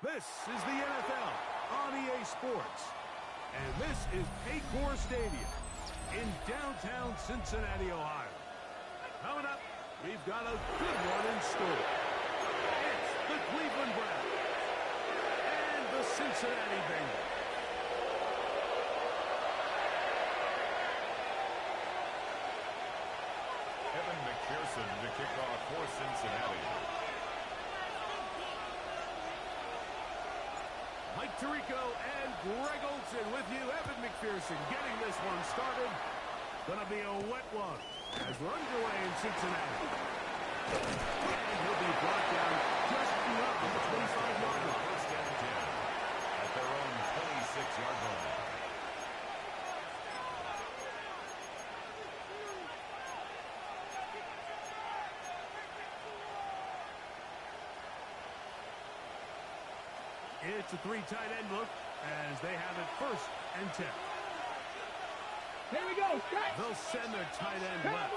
This is the NFL on EA Sports. And this is Paycor Stadium in downtown Cincinnati, Ohio. Coming up, we've got a good one in store. It's the Cleveland Browns and the Cincinnati Bengals. Evan McPherson to kick off for Cincinnati. Mike Tirico and Greg Olsen with you. Evan McPherson getting this one started. Gonna be a wet one as we're underway in Cincinnati. And he'll be brought down just beyond the 25-yard line. First down 10 at their own 26-yard line. It's a three tight end look as they have it first and 10. Here we go. Stretch. They'll send their tight end left.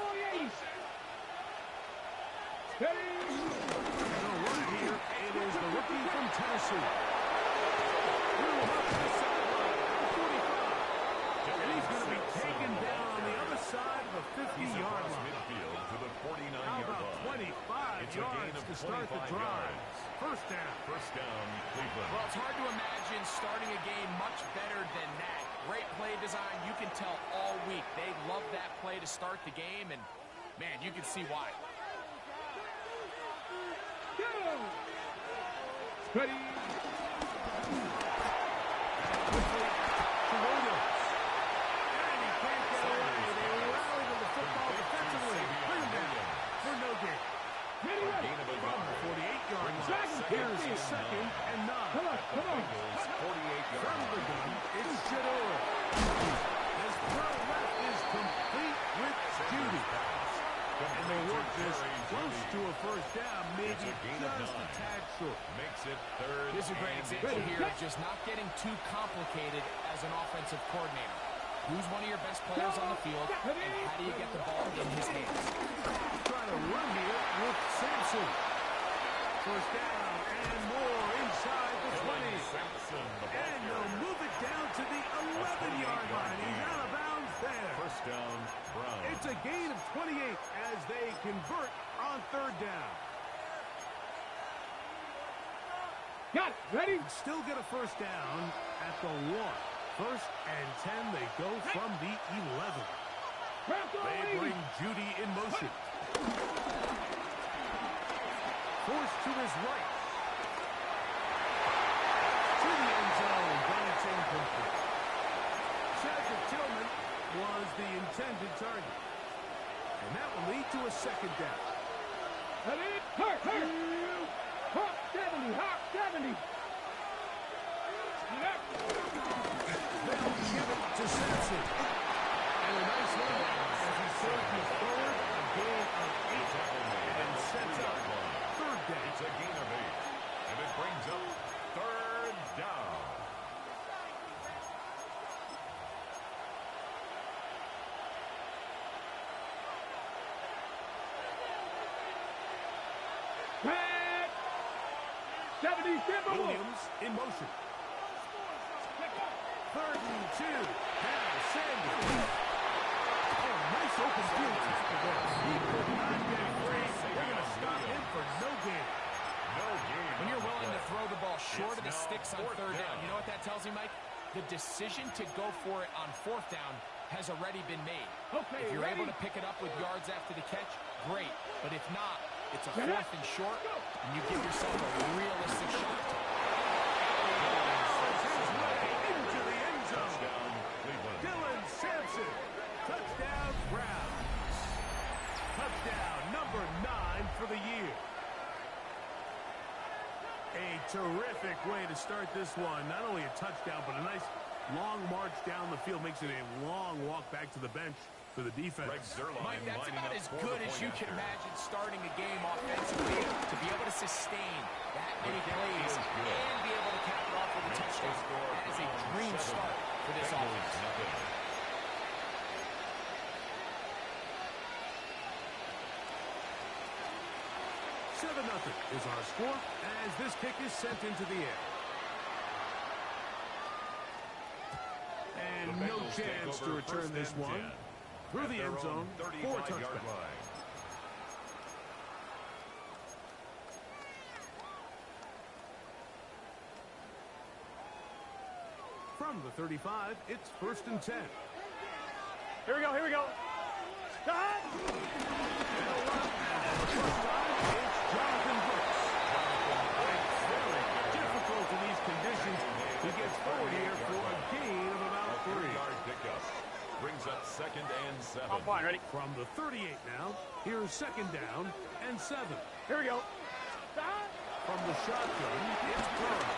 Steady. The run here, it is the rookie from Tennessee. Threw him up to the sideline at the 45. And he's going to be taken down on the other side of the 50-yard line. Midfield to the How 49-yard about line. 25 yards to start the drive? First down. First down, Cleveland. Well, it's hard to imagine starting a game much better than that. Great play design. You can tell all week they love that play to start the game, and, man, you can see why. Ready. And he can't get away. They rally to the football defensively. Bring him down for no gain. Gain of a From the 48-yard line. Here's his second and 9. Come on. 48-yard From the line. gun, it's Shador. His throw left is complete with Judy. And they work this close to a first down, maybe just a tad short. Makes it third. This is a great and example 8. here of just not getting too complicated as an offensive coordinator. Who's one of your best players on the field, and how do you get the ball in his hands? Trying to run here with Sampson. First down and more inside the 20. Sampson, the ball And they'll carrier. move it down to the 11-yard line. He's out of bounds there. First down, Brown. It's a gain of 28 as they convert on third down. Got it. Ready. Still get a first down at the 1. First and 10, they go from the 11. They bring Judy in motion. Forced to his right. To the end zone, but it's incomplete. Cedric Tillman was the intended target. And that will lead to a second down. Ready. Hurt. Hawk 70. They'll give it to Sampson. And a nice run as he surges forward, a gain of 8 and sets up third down. It's a gain of 8. And it brings up third down. Pat. 70. Williams in motion. Third and 2. Now Sanders. Oh, nice open field tackle there. He could not get free. They're going to stop him for no gain. No gain. When you're on the willing to play. throw the ball short of the It's now sticks on fourth third down, down. you know what that tells me, Mike? The decision to go for it on fourth down has already been made. Okay, If you're ready? able to pick it up with yards after the catch, great. But if not, it's a fourth and short, and you give yourself a realistic shot. His way into the end zone. Touchdown, Cleveland. Dylan Sampson. Touchdown, Browns. Touchdown number 9 for the year. A terrific way to start this one. Not only a touchdown, but a nice long march down the field. Makes it a long walk back to the bench for the defense. Greg Zuerlein Mike, that's lining about up as for good the as you point can after. imagine starting a game offensively. To be able to sustain that many plays and be able to cap it off with a touchdown. That is a dream start for this offense. Nothing. 7-0 is our score as this kick is sent into the air. And no chance to return this one. Through the end zone for a touchback. From the 35, it's 1st and 10. Here we go, here we go. Stop! First time, it's Jonathan Brooks. It's very difficult in these conditions. He gets forward here for a gain of about 3. 3-yard pickup. Brings up 2nd and 7. I'm fine, ready? From the 38 now, here's 2nd down and 7. Here we go. Stop! From the shotgun, it's Burrow.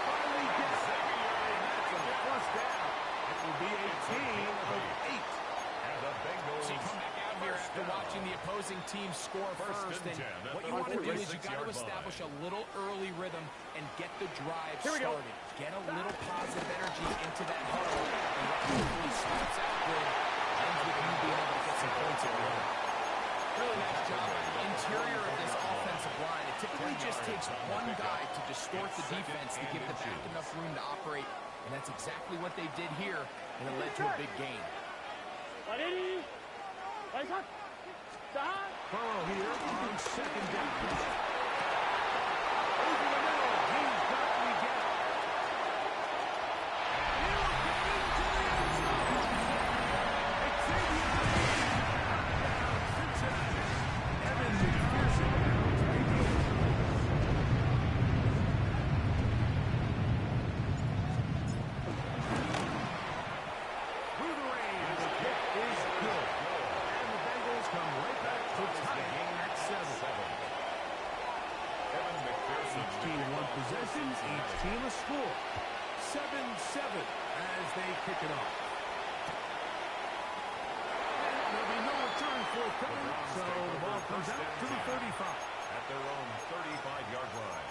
Finally gets it. And that's a first down. It will be a gain of 8. And the Bengals. So you come back out here after watching the opposing team score first, and what you want to do is you got to establish a little early rhythm and get the drive started. Get a little positive energy into that huddle, and what hopefully starts out good ends with you being able to get some points at the end. Really nice job. Interior of this offensive line, it typically just takes one guy to distort the defense to give the back enough room to operate, and that's exactly what they did here, and it led to a big gain. Ready? Ready, cut. Stop! Burrow here on 2nd down. Over the middle, he's got to get it. And he'll get into the end zone. Xavier down Cincinnati. Evan McPherson now to begin. Through the rain, the kick is good. And the Bengals come right back to tie it at 7. Evan McPherson. Each team one possession, each team a score. 7-7 as they kick it off. And there'll be no return forthcoming, so the ball comes out to the 35. At their own 35-yard line.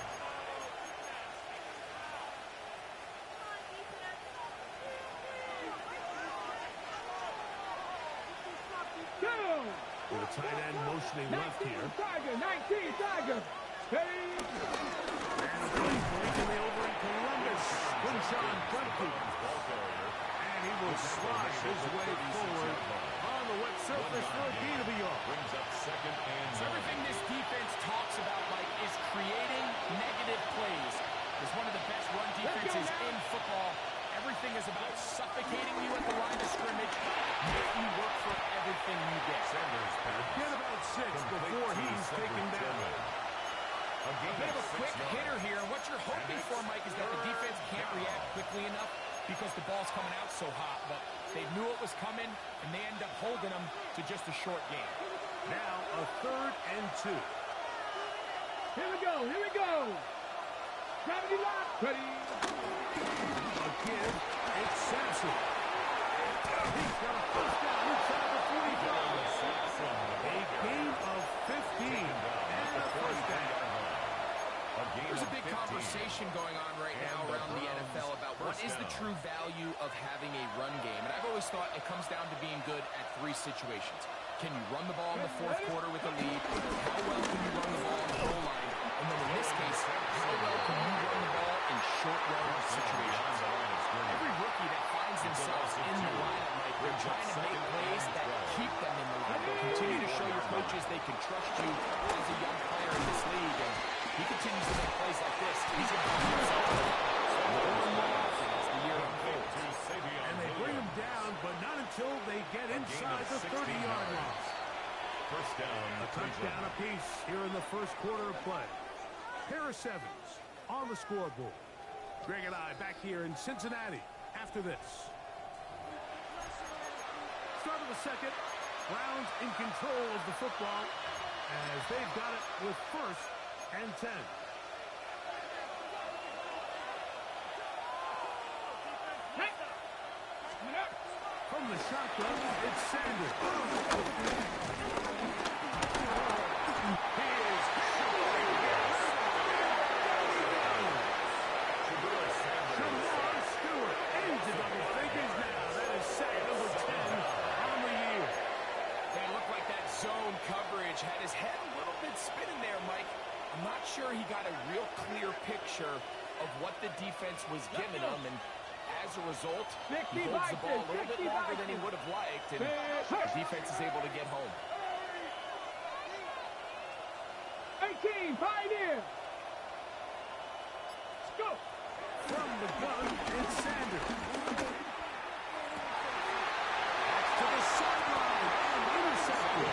Two! With a tight end motioning left 19 here. Tiger, 19 Tiger. Hey! And a play breaking the over in Columbus. Quinshon Judkins. Ball carrier. And he will slide his way forward on the wet surface for a gain of a yard. Brings up 2nd and So 9. everything this defense talks about, Mike, is creating negative plays. It's one of the best run defenses in football. Everything is about suffocating you at the line of scrimmage, making you work for everything you get. Sanders Get about 6 before he's taken down. A gain They have of a quick 6 yards. hitter here, and what you're hoping for, Mike, is that the defense can't react quickly enough because the ball's coming out so hot. But they knew it was coming, and they end up holding them to just a short game. Now a 3rd and 2. Here we go, here we go. Gravity lock. Ready? A give, it's Sampson. He's got a first down inside the 45. A gain of 15 and a first down. There's a big conversation going on right now around the NFL about what is the true value of having a run game. And I've always thought it comes down to being good at 3 situations. Can you run the ball in the 4th quarter with a lead? How well can you run the ball on the goal line? And then in this case, how well can you run the ball in short yardage situations? Every rookie that finds themselves in the lineup, Mike, they're trying to make plays that keep them in the lineup. Continue to show your coaches they can trust you as a young player in this league. And he continues to make plays like this. He's going to find himself more and more often as the year unfolds. And they bring him down, but not until they get inside the 30-yard line. First down. A touchdown apiece here in the 1st quarter of play. Harris Evans on the scoreboard. Greg and I back here in Cincinnati after this. Start of the 2nd. Browns in control of the football as they've got it with 1st and 10. From the shotgun, it's Sanders. He is Shamar Stewart into double figures now. That is sack number 10 on the year. They look like that zone coverage had his head a little bit spinning there, Mike. I'm not sure he got a real clear picture of what the defense was giving him, and as a result, he holds the ball a little bit longer than he would have liked, and the defense is able to get home. 18, Pioneer. Let's go. From the gun, it's Sanders. To the sideline and intercepted.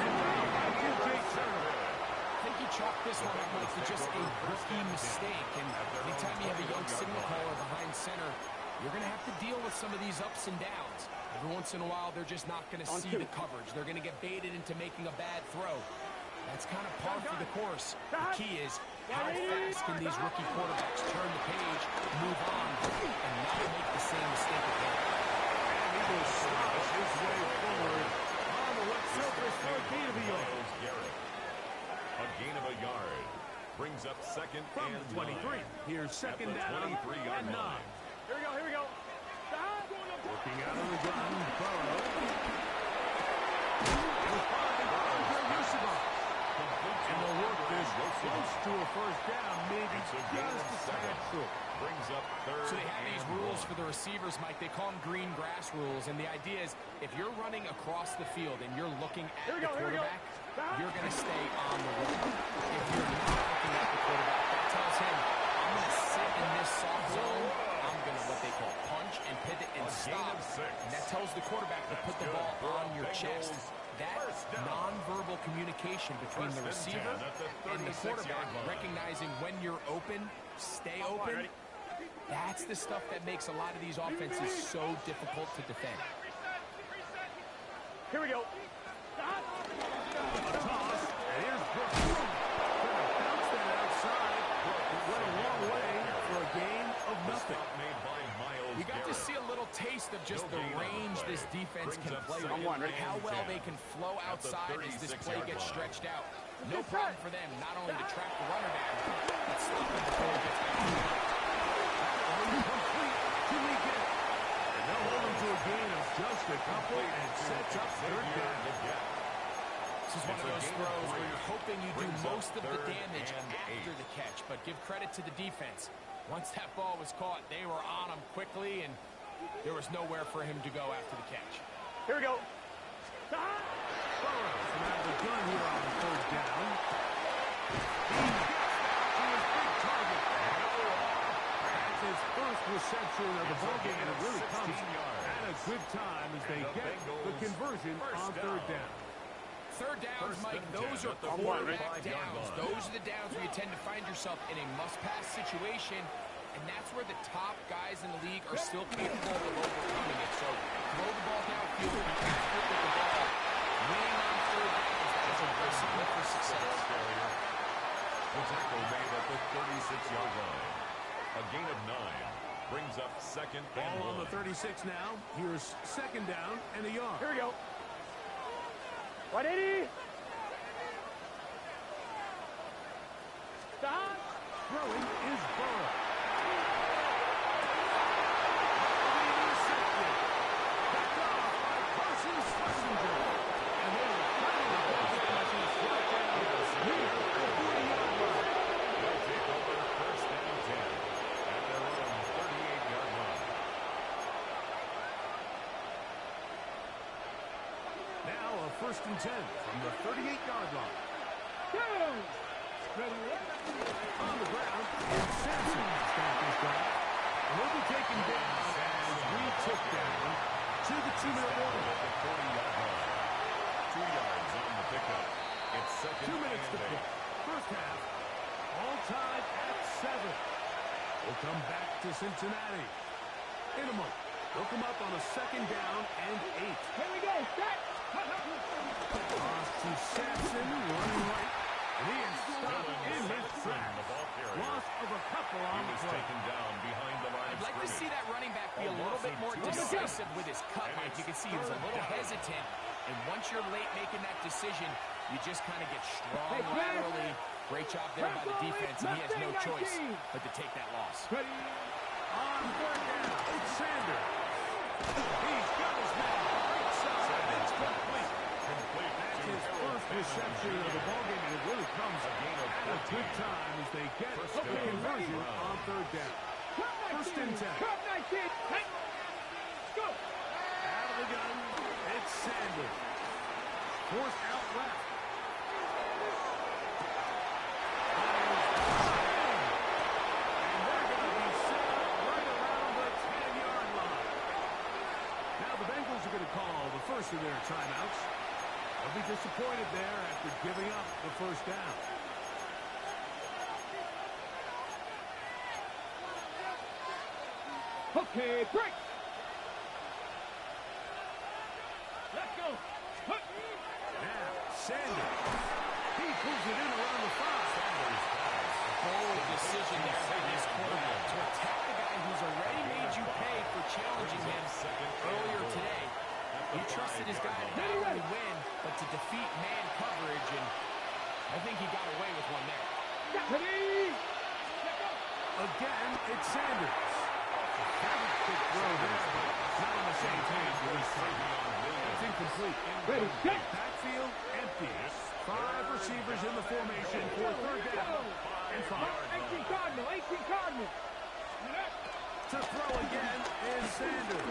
And now by DJ Turner. I think he chalked this one up to just a rookie mistake, and anytime you have a young signal caller behind center, you're going to have to deal with some of these ups and downs. Every once in a while, they're just not going to see the coverage. They're going to get baited into making a bad throw. That's kind of par for the course. The key is, how fast can these rookie quarterbacks turn the page, move on, and not make the same mistake again? And he will slash his way forward on the left surface for a gain of a yard. A gain of a yard. Brings up second From and the 23. Here's second down 23-yard and 9. line. Here we go. Working out of the gun, Burrow. He'll find Andre Yusufov. And they'll work this close to a first down, maybe just a tad short. Brings up third. So they have these rules for the receivers, Mike. They call them green grass rules, and the idea is if you're running across the field and you're looking at the quarterback, you're going to stay on the run. If you're not looking at the quarterback, that tells him, I'm going to sit in this soft zone. I'm going to what they call punch and pivot and stop. And that tells the quarterback to put the ball on your chest. That nonverbal communication between the receiver and the quarterback, recognizing when you're open, stay open, that's the stuff that makes a lot of these offenses so difficult to defend. Here we go. A toss, and here's Brooks. Trying to bounce that outside. It went a long way for a gain of nothing. We got to see a little taste of just the range this defense can play with, how well they can flow outside as this play gets stretched out. No problem for them, not only to track the runner down, but stop him before he gets back. Complete to Weekend. And they'll hold him to a gain of just a couple and sets up third down. This is one of those throws where you're hoping you do most of the damage after the catch, but give credit to the defense. Once that ball was caught, they were on him quickly, and there was nowhere for him to go after the catch. Here we go. Burrows from out of the gun here on the third down. He gets back to his big target. That's his first reception of the ball game, and it really comes at a good time as they get the conversion on third down. Third downs, Mike, those are quarterback downs. Those are the downs where you tend to find yourself in a must-pass situation, and that's where the top guys in the league are still capable of overcoming it. So throw the ball downfield, be accurate with the ball, winning on third downs. That's a recipe for success. The tackle made at the 36-yard line. A gain of 9 brings up second and Ball on the 36 now. Here's second down and a yard. Here we go. 180. Stop. Throwing is Burrow. Backed off by Carson Schlesinger. And then finally the ball flashes right down near the 40-yard line. They'll take over first and 10 at their own 38-yard line. Now a first and 10 from the 38-yard line. Ready. On the ground, and Sampson back his drive. And he'll be taken down as we took down to the 2-minute warning. At the 40-yard line. 2 yards on the pickup. It's second 2 minutes to and play. 8. First half, all tied at 7. We'll come back to Cincinnati in a moment. They'll come up on a second down and 8. Here we go. Set. Toss to Sampson, running right. And he is stopped in his tracks. Loss of a couple on the play. Taken down behind the line I'd of like to scrimmage. see that running back be a little bit more decisive with his cut, Mike. You can see he was a little hesitant. And once you're late making that decision, you just kind of get strong laterally. Great job there by the defense, and he has no choice but to take that loss. Ready. On third down, it's Sanders. He's got his man right side. It's complete. Complete to his first reception of the ballgame, and it really comes at a good time as they get the conversion on third down. First and 10. Hey, go. Out of the gun, it's Sanders. Forced out left. And they're going to be set up right around the 10-yard line. Now the Bengals are going to call the first of their timeouts. They'll be disappointed there after giving up the first down. Okay, break. Let's go. Now, Sanders. He pulls it in around the 5. Bold decision there by this quarterback to attack the guy who's already made you pay for challenging him earlier today. He trusted his guy to not only win, but to defeat man coverage, and I think he got away with one there. Again, it's Sanders. Big throw there, but not on the same page with this time. It's incomplete. Ready, set. Backfield empty. 5 receivers in the formation for third down and 5. 18 Cardinal. To throw again is Sanders.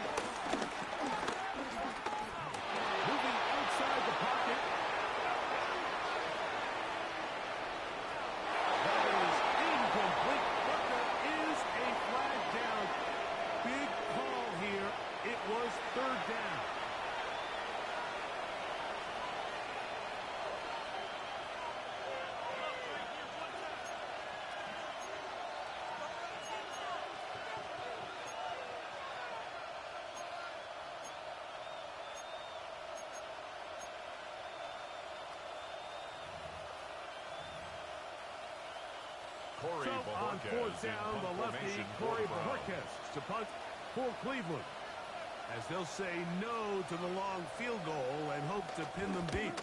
Moving outside the pocket. That is incomplete, but there is a flag down. Big call here. It was third down. Corey So on Bojorquez fourth in down, punt the lefty formation Corey for the Browns. Bojorquez to punt for Cleveland, as they'll say no to the long field goal and hope to pin them deep.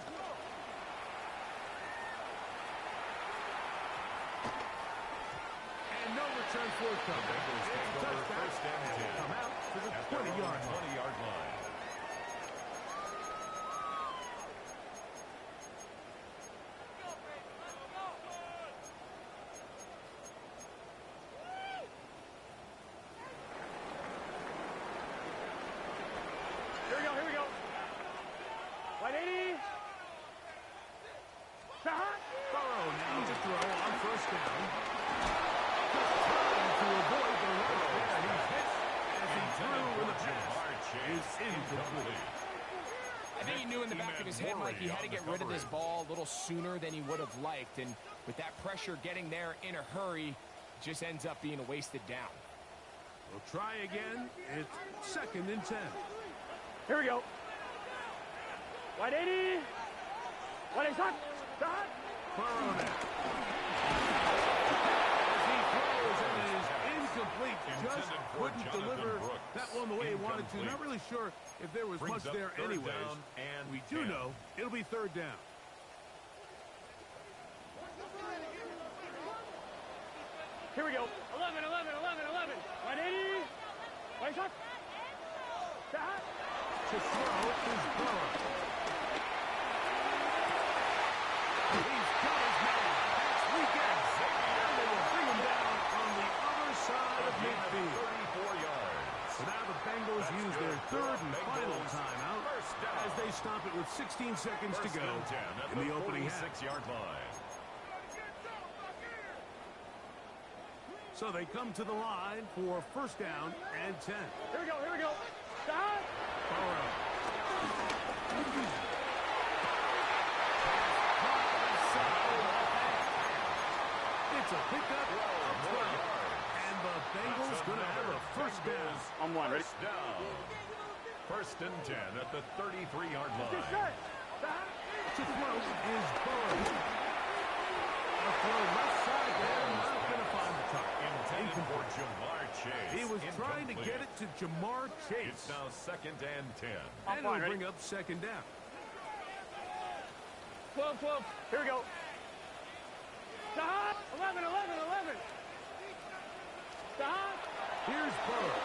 And no return forthcoming. Bengals It's a take over touchdown. first and 10. Come out to the At their own 20-yard line. 20-yard line. Here we go. 180. Burrow now to throw on first down. Just trying to avoid the rush there. He's hit as he threw in the pass. Is incomplete. I think he knew in the back of his head, Mike, he had to get rid of this ball a little sooner than he would have liked. And with that pressure getting there in a hurry, just ends up being a wasted down. We'll try again. It's second and 10. Here we go. 180. 180. Burrow now. As he throws, and it is incomplete. Just Intended for couldn't Jonathan deliver Brooks. that one the way he wanted to. Not really sure if there was Brings much up there third anyways. down and We do 10. know it'll be third down. Here we go. 11. 180. 1 shot. To throw is Burrow. He's got his man. That's weekend. And they will bring him down on the other side of midfield. 34 yards. So now the Bengals use their third and final timeout as they stop it with 16 seconds to First go and 10 at in the opening half. 46-yard line. So they come to the line for first down and 10. Here we go. Stop. Burrow. It's a pickup of 12. And the Bengals going to have a first down. On one. Ready? First down. First and 10 at the 33-yard line. To throw is Burrow. A throw left side there, not going to find the top. Intended for Jamar Chase. He was trying to get it to Jamar Chase. It's now second and 10. And it'll bring up second down. 12. Here we go. Stop. 11. Stop. Here's Burrow.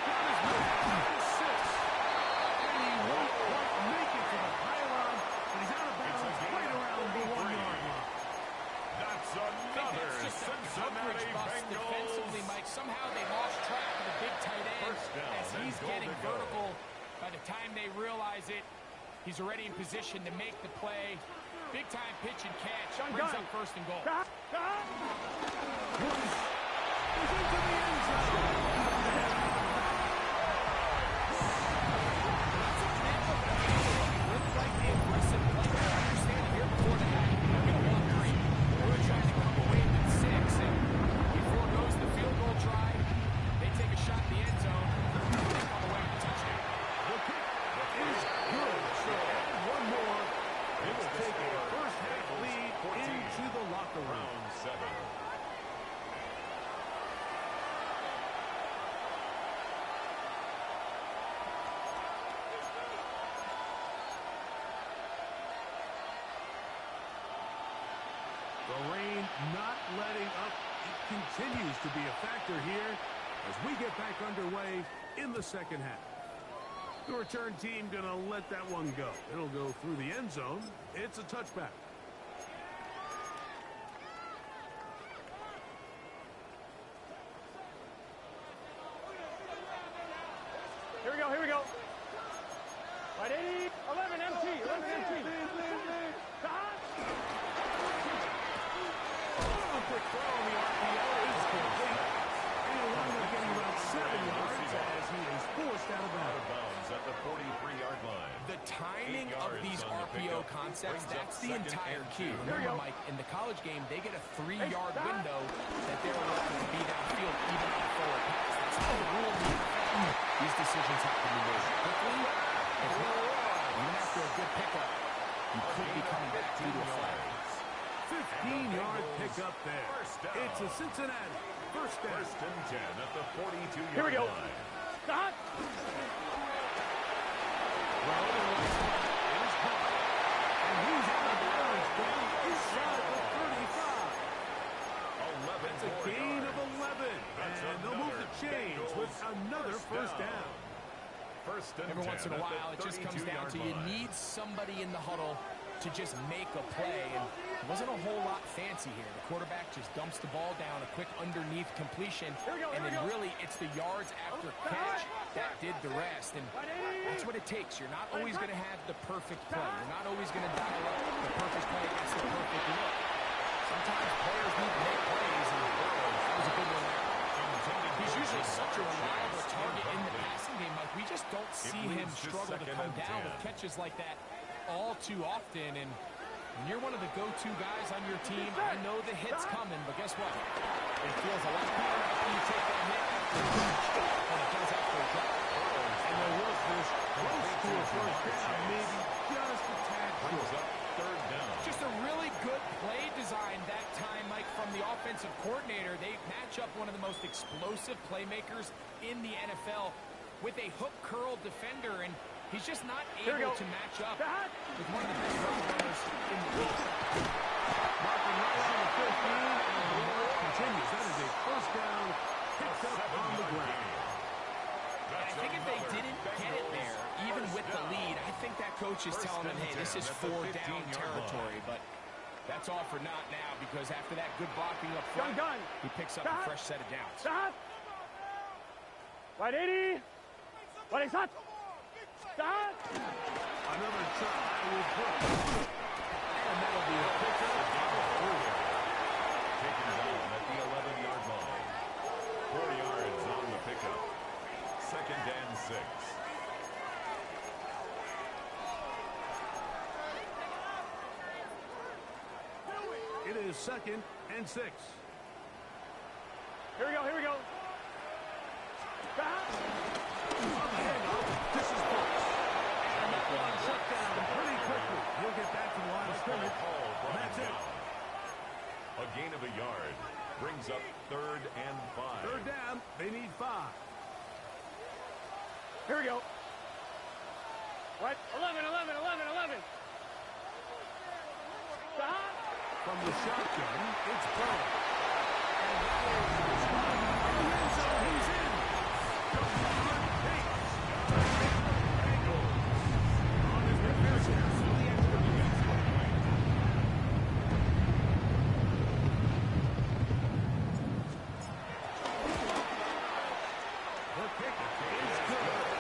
Got his man. 6. is getting vertical. By the time they realize it, he's already in position to make the play. Big-time pitch and catch. Brings up first and goal. Is into the end zone. Looks like the aggressive play. I understand here before the half. We don't want 3. We're trying to come away with 6. And before goes the field goal try. They take a shot in the end zone. They come away with a touchdown. The kick is good. So one more. It will take a first-half lead into the locker room. Round 7. The rain not letting up. It continues to be a factor here as we get back underway in the second half. The return team going to let that one go. It'll go through the end zone. It's a touchback. Here we go, here we go. Right, 80, 11 MT, 11 MT. Quick throw on the RPO is complete. And he'll wind up getting about 7 yards as he is forced out of bounds At the 43-yard line. The timing of these RPO concepts, that's the entire key. Remember, Mike, in the college game, they get a 3-yard window that they're allowed to be downfield even on a forward pass. That's not the rule in the NFL. These decisions have to be made quickly. If not, even after a good pickup, you could be coming back due to a flag. 15-yard pickup there. It's a Cincinnati first down. First and 10 at the 42-yard Here we go. line. Stop. Well, it is caught. And he's out of bounds down inside the 35. It's a gain of 11. And they'll move the chains with another first down. First and Every 10 once in a at the while, it just comes down to you 32-yard line. need somebody in the huddle to just make a play, and it wasn't a whole lot fancy here. The quarterback just dumps the ball down, a quick underneath completion, and then really it's the yards after catch that did the rest, and that's what it takes. You're not always going to have the perfect play. You're not always going to dial up the perfect play against the perfect look. Sometimes players need to make plays, and that was a good one there. He's usually such a reliable target in the passing game. Like, we just don't see him struggle to come down with catches like that all too often. And when you're one of the go-to guys on your team, I know the hit's coming, but guess what? It feels a lot better after you take that hit after a catch than it does after a drop. And there was this close to a first down, maybe just a tad Brings short. up third down. Just a really good play design that time, Mike, from the offensive coordinator. They match up one of the most explosive playmakers in the NFL with a hook curl defender, and he's just not able to match up with one of the best route runners in the league. Marking right on the 15, and the work continues. That is a first down picked up on the ground. And I think if they didn't get it there, even with the lead, I think that coach is telling them, hey, this is 4-down territory, but that's all for not now, because after that good blocking up front, he picks up a fresh set of downs. Stop. Right, 80. Right, stop. Stop. Another try will put. And that'll be a pickup. Taken down at the 11-yard line. 4 yards on the pickup. Second and 6. It is second and 6. Here we go, here we go. Stop. On the handoff, this is Brooks. And that one shut down pretty quickly. He'll get back to the line of scrimmage. And that's it. A gain of a yard brings up third and 5. Third down, they need 5. Here we go. Right, 11, 11, 11, 11. Stop. From the shotgun, it's Brown. And that is on the end zone. He's in. John Bates. Bengals on his repair step through the extra point. The kick is good.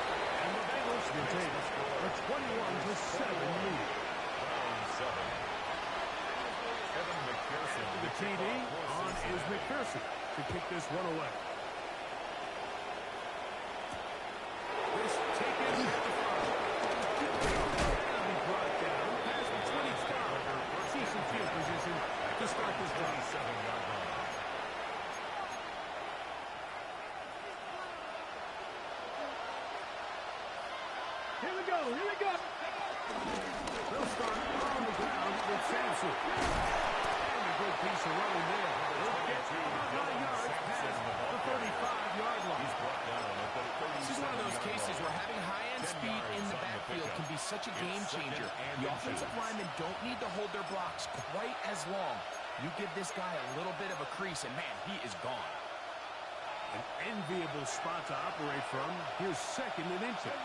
TD on is McPherson to kick this one away. This taken at the front. And he brought down past the 25. Decent field position to start this drive. 27-yard line. Here we go. Here we go. They'll start on the ground with Sampson. And a good piece of running there. They'll get 9 yards past the 35-yard line. He's brought down at the 37-yard line. This is one of those cases where having high-end speed in the backfield can be such a game changer. The offensive linemen don't need to hold their blocks quite as long. You give this guy a little bit of a crease, and man, he is gone. An enviable spot to operate from. Here's second and inches.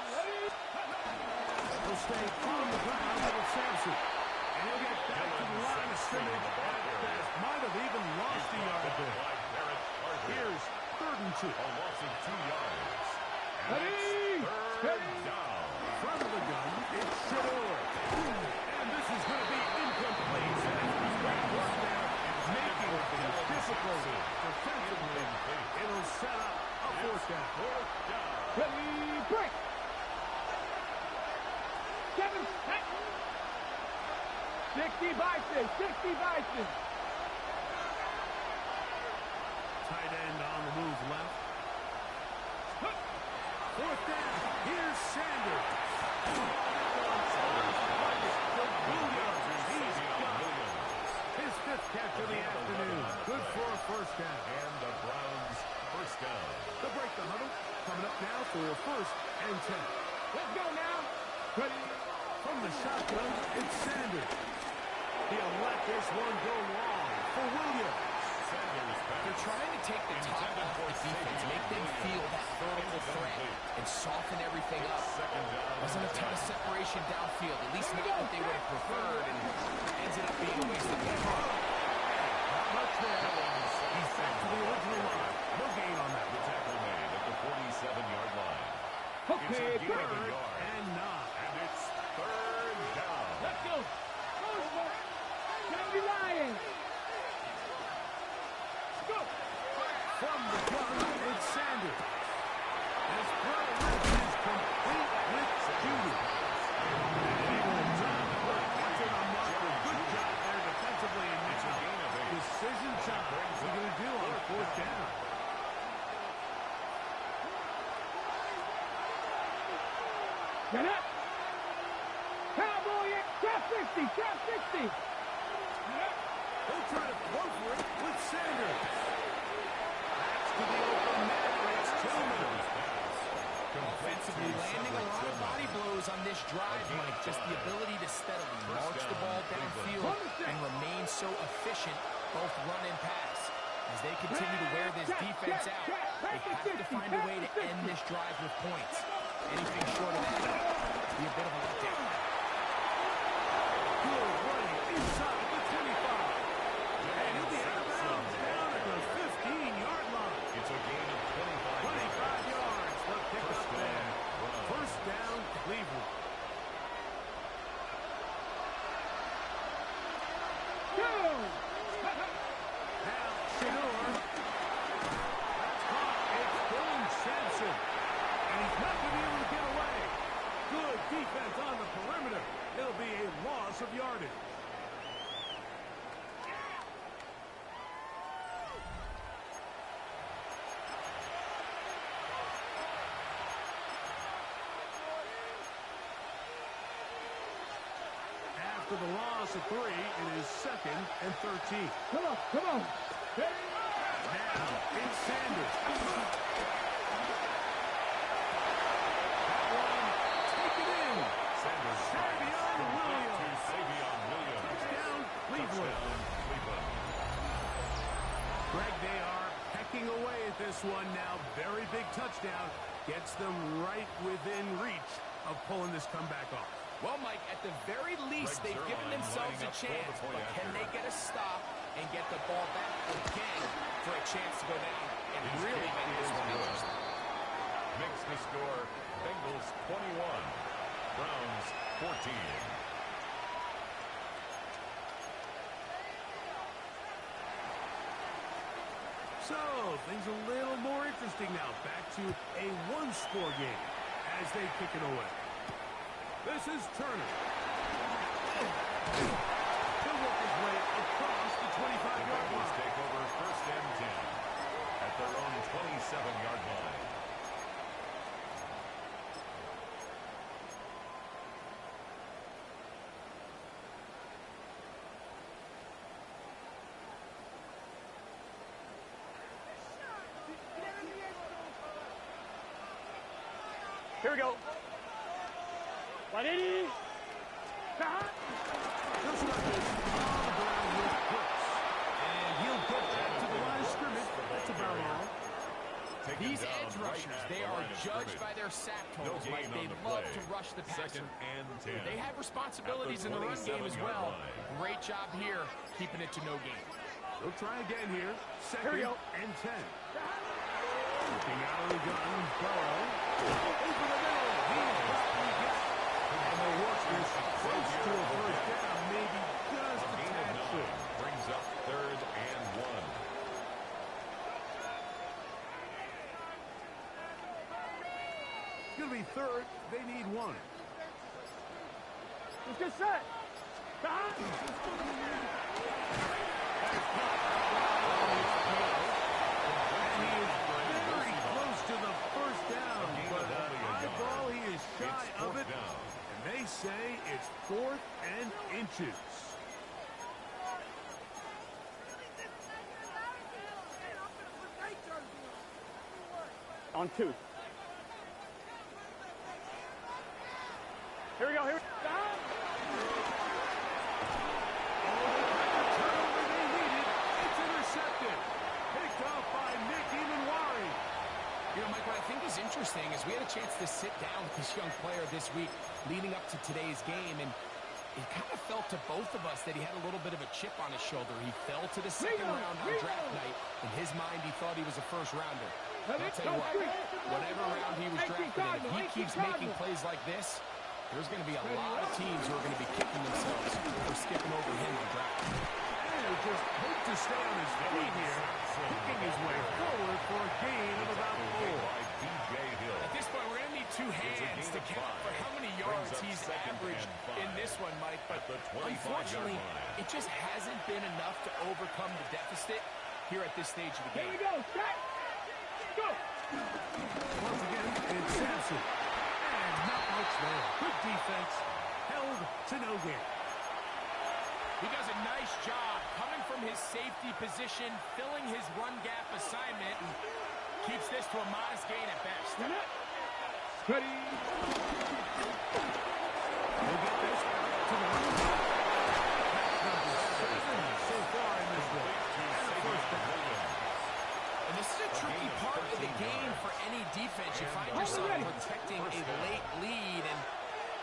He'll stay on the ground with Sampson. And he'll get back to the line of scrimmage. That might have even lost a yard there. Here's 3rd and 2. A loss of 2 yards. And Ready? it's 3rd down. From the gun, it's Shador. And this is going to be incomplete. Great work there, making it difficult defensively. It'll set up a 4th down. Ready, break. 7, 60 Bison, 60 Bison. Tight end on the move left. 4th down. Here's Sanders. His 5th catch of the afternoon. Good for a 1st down. And the Browns' 1st down. They'll break the huddle. Coming up now for 1st and 10. Let's go now. Ready? From the shotgun, it's Sanders. He'll let this one go long for Williams. Sanders back. They're trying to take the top off the defense, make them feel that vertical threat, and soften everything up. 2nd down. Wasn't a ton of separation downfield, at least not what they would have preferred, and ended up being a waste of time. Not much there. He's back to the original line. No gain on that. The tackle made at the 47-yard line. Okay, It's a gain of a 3rd yard. And 9. And it's 3rd down. Let's go. Go, 70 Lions. Go. From the gun, it's Sanders. This play is complete with Judy. That's a remarkable good job there defensively. And It's a gain of 8. decision time. What's he going to do on 4th down? Get up. Cowboy, trap 60, trap 60. He'll try to throw for it with Sanders. That's to the open man. It's Tillman. Offensively landing a lot of body blows on this drive, Mike. Just the ability to steadily march the ball downfield and remain so efficient, both run and pass. As they continue to wear this defense out, they have to find a way to end this drive with points. Anything short of that would be a bit of a letdown. Good running inside the 25. And he'll be out of bounds down at the 15-yard line. It's a gain of 25 yards. They'll pick up there. 1st down, Cleveland. Go. Now, Shador. That's caught. It's Dylan Sampson. And he's not going to be able to get away. Good defense on the perimeter. It'll be a loss of yardage. After the loss of 3, it is 2nd and 13. Come on, come on. Now, it's Sanders. Take it in. Sanders. Savion Williams. Savion Williams. Touchdown, Cleveland. Cleveland. Greg, they are pecking away at this one now. Very big touchdown. Gets them right within reach of pulling this comeback off. Well, Mike, at the very least, they've given themselves a chance, but can they get a stop and get the ball back again for a chance to go down and really make this one interesting? Makes the score Bengals 21, Browns 14. So, things a little more interesting now. Back to a one-score game as they kick it away. This is Turner. He'll work his way across the 25-yard line. Take over first and 10 at their own 27-yard line. Here we go. 180. He'll start this on the ground with Brooks. And he'll get back to the line of scrimmage. That's about all. These edge rushers, they are judged by their sack totals. Like they love to rush the passer. Second and 10. They have responsibilities in the run game as well. Great job here, keeping it to no gain. They'll try again here. Second and 10. Looking out of the gun, Burrow. Over the middle. He's probably got. And they'll work this close to a first down. Maybe just a tad short. Brings up third and 1. It's going to be third. They need one. Let's get set. They say it's 4th and inches. On 2. Here we go. Here we go. Turnover they needed. It's intercepted. Picked off by Nick Emanwari. You know, Mike, what I think is interesting is we had a chance to sit down with this young player this week leading up to today's game, and it kind of felt to both of us that he had a little bit of a chip on his shoulder. He fell to the second round on draft night. In his mind, he thought he was a first rounder. But I'll tell you what, whatever round he was drafted in, if he keeps making plays like this, there's going to be a lot of teams who are going to be kicking themselves for skipping over him on draft. And just hope to stay on his feet here, kicking his way forward for a gain of about 4. At this point, we're going to need two hands to count for how many yards he's averaged in this one, Mike. But unfortunately, it just hasn't been enough to overcome the deficit here at this stage of the game. Here we go. Set. Go. Once again, it's Sampson. And not much there. Good defense. Held to no gain. He does a nice job coming from his safety position, filling his run gap assignment, and keeps this to a modest gain at best. Ready. We'll get this to the run. Number 7 so far in this one. And a first down. And this is a tricky part of the game for any defense. You find yourself protecting a late lead, and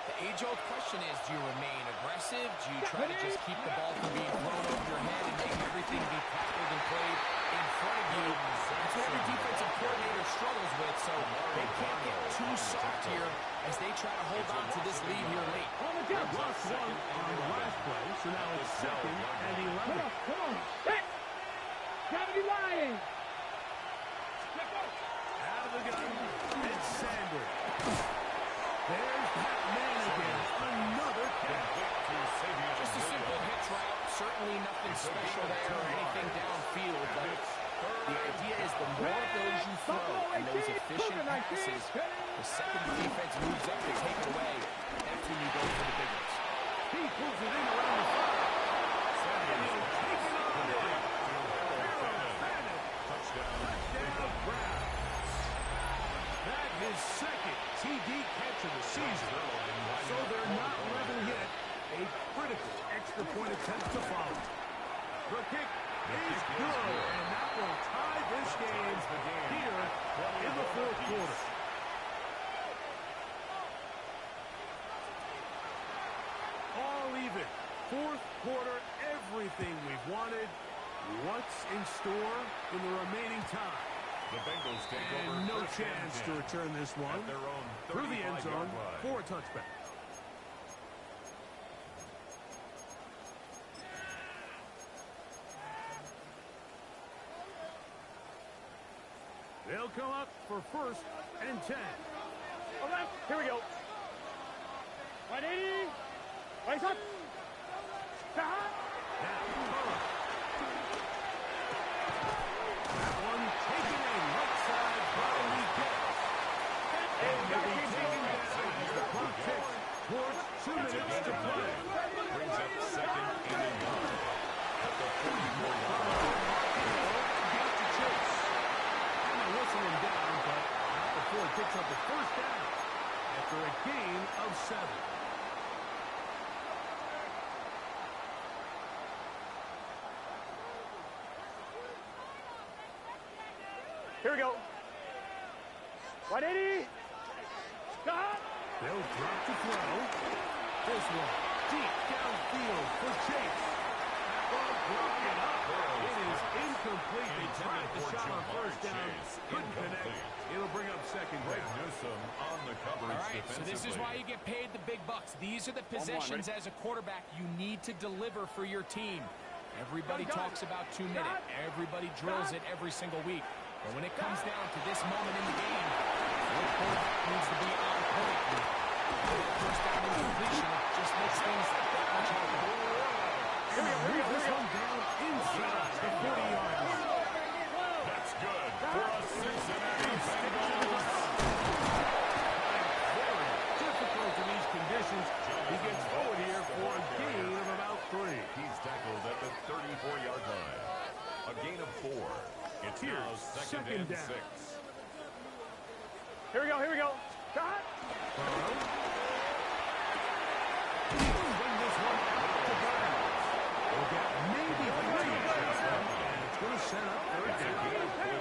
the age-old question is, do you remain aggressive? Do you try to just keep the ball from being thrown over your head and make everything be tackled and played in front of you? That's what every defensive coordinator struggles with, so they can't get too soft here as they try to hold on to this lead here late. Lost one on the last play, so now it's 2nd and 11. Come on. Hit. Gravity lying. Out of the gun, it's Sanders. There's that man again. Another catch. Just a simple hitch route. Certainly nothing special there or anything downfield, but the idea is the more of those you throw and those efficient passes, the second the defense moves up to take it away. That's when you go for the big ones. He pulls it in around the 5. And he'll take it on in. Touchdown, Browns. That his second TD catch of the season. So they're not level yet. A critical extra point attempt to follow. The kick is good, and that will tie this game here in the 4th quarter. All even. 4th quarter, everything we've wanted. What's in store in the remaining time? The Bengals take over. And no chance to return this one through the end zone for a touchback. They'll come up for 1st and 10. Here we go. 180. Right up. Stop. That one taken in right side by Miguel. And they'll be taken down as the clock ticks towards 2 minutes to play. Brings up 2nd and 1 at the 44-yard line. Got to chase. And they're whistling down, but not before it picks up the 1st down after a gain of 7. Here we go. 180. Stop. They'll drop to throw. This one deep downfield for Chase. That ball broken up. It is incomplete. They tried the shot on 1st down. Couldn't connect. It'll bring up 2nd Greg down. Newsome on the coverage All right, so this is why you get paid the big bucks. These are the possessions as a quarterback you need to deliver for your team. Everybody talks about 2 minutes. Everybody drills it every single week. But when it comes down to this moment in the game, your quarterback needs to be on point. And 1st down and completion just makes things that much harder. Move this one down inside the 40-yard line. That's good for a Cincinnati Bengals. Very difficult in these conditions. He gets forward here for a gain of about 3. He's tackled at the 34-yard line. A gain of 4. It's now 2nd and 6. Here we go. Here we go. Stop. Bring this one out to Burns. We'll get maybe 3. And it's going to set up 3rd It's a down. gain of 4.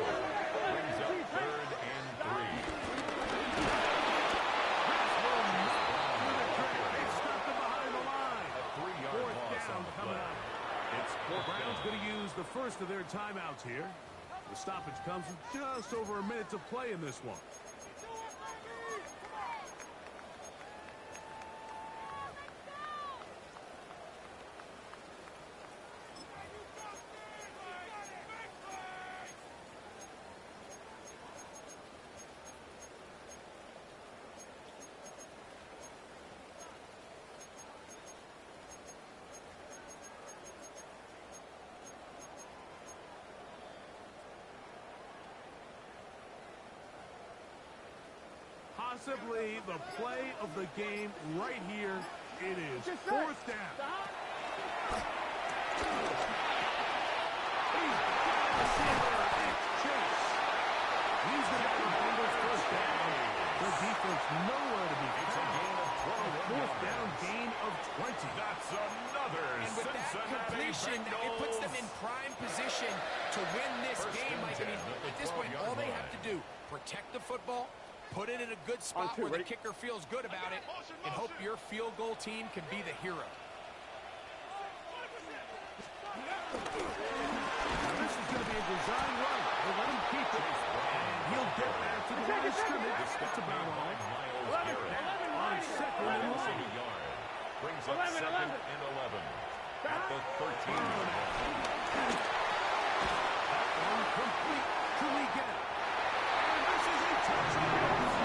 Brings up 3rd and 3. They've stopped it behind the line. A 3-yard 4th loss down on the coming play. up. It's The 4th Browns down. going to use the first of their timeouts here. The stoppage comes with just over a minute to play in this one. Possibly the play of the game right here. It is 4th down. He's got the receiver. It's Chase. He's going to have the Bengals 1st down. The defense nowhere to be It's a found. gain of 12. 4th down gain of 20. That's another And with that Cincinnati completion, it puts them in Bengals. prime position to win this First game. and Like, I mean, 10 at the at this point, 12-yard all they line. have to do, protect the football, put it in a good spot where the kicker feels good about it, and hope your field goal team can be the hero. This is going to be a design run. They'll let him keep it. And he'll get back to the line of scrimmage. That's about all. On 2nd and 1. Brings up 2nd and 11 at the 13-yard line. One complete to Miguel. And this is a touchdown.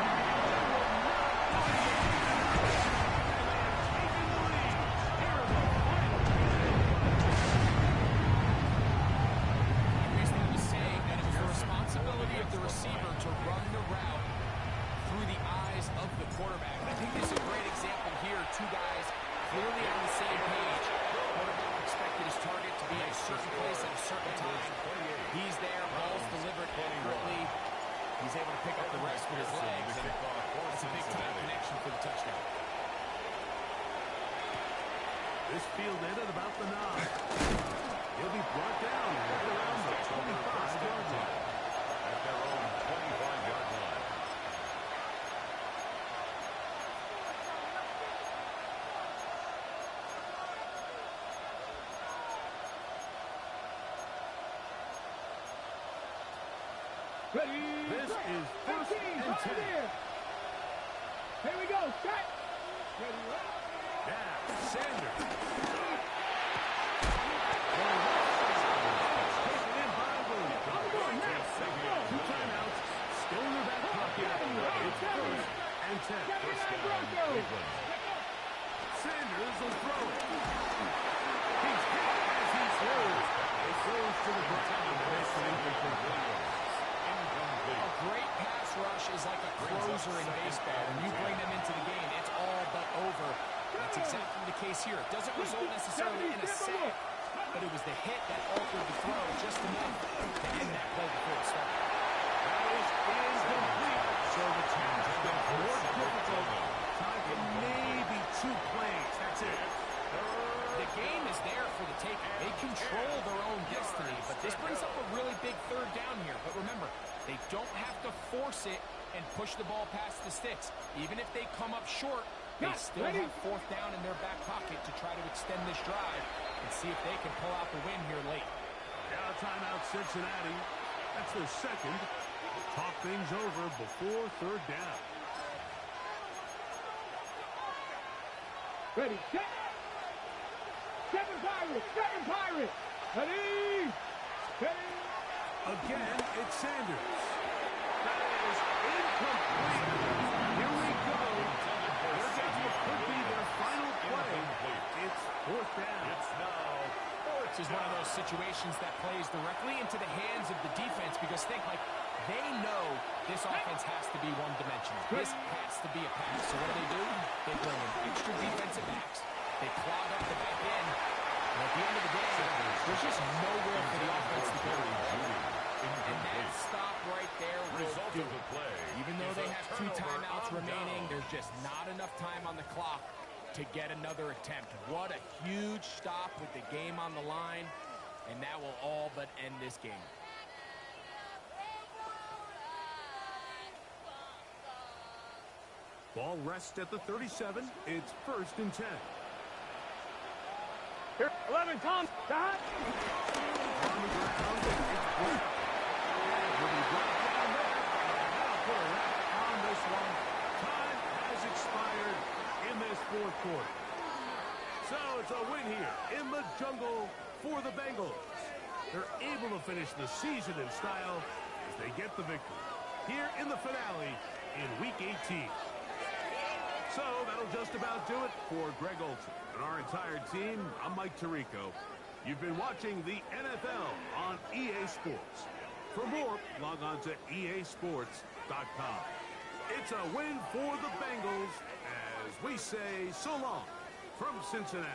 The receiver to run the route through the eyes of the quarterback. And I think this is a great example here. 2 guys clearly on the same page. The quarterback expected his target to be at a certain place at a certain time. He's there, ball's delivered accurately. He's able to pick up the rest with his legs. And that's a big-time connection for the touchdown. This field ended about the 9. He'll be brought down right around the 25-yard line. At their own 25-yard line. Ready. This is 1st and 10. Here we go. Set. Ready. Now, Sanders. Taken in by Williams. 2 timeouts the case here. It doesn't result necessarily in a sack, but it was the hit that altered the throw just enough to end that play before it started. That is incomplete. So the challenge has been more difficult. Time for maybe 2 plays. That's it. The game is there for the taking. They control their own destiny, but this brings up a really big 3rd down here. But remember, they don't have to force it and push the ball past the sticks. Even if they come up short, they still have 4th down in their back pocket to try to extend this drive and see if they can pull out the win here late. Now timeout Cincinnati. That's their 2nd. Talk things over before 3rd down. Ready, set. 7 Pirates, 7 Pirates. Ready, ready. Again, it's Sanders. That is incomplete. Here we go. There goes what could be their final play. It's 4th down. It's now This is one of those situations that plays directly into the hands of the defense because think, like, they know this offense has to be one-dimensional. This has to be a pass. So what do? They bring in extra defensive backs. They clog up the back end. And at the end of the day, there's just nowhere for the offense to go. And that stop right there will do it. Even though they have 2 timeouts remaining, there's just not enough time on the clock to get another attempt. What a huge stop with the game on the line, and that will all but end this game. Ball rests at the 37. It's 1st and 10. Here, 11, Tom. Got. On the ground, it's Brown. Will be brought down there. That'll put a wrap on this one. Time has expired in this 4th quarter. So it's a win here in the jungle for the Bengals. They're able to finish the season in style as they get the victory here in the finale in Week 18. So that'll just about do it for Greg Olsen and our entire team. I'm Mike Tirico. You've been watching the NFL on EA Sports. For more, log on to easports.com. It's a win for the Bengals as we say so long from Cincinnati.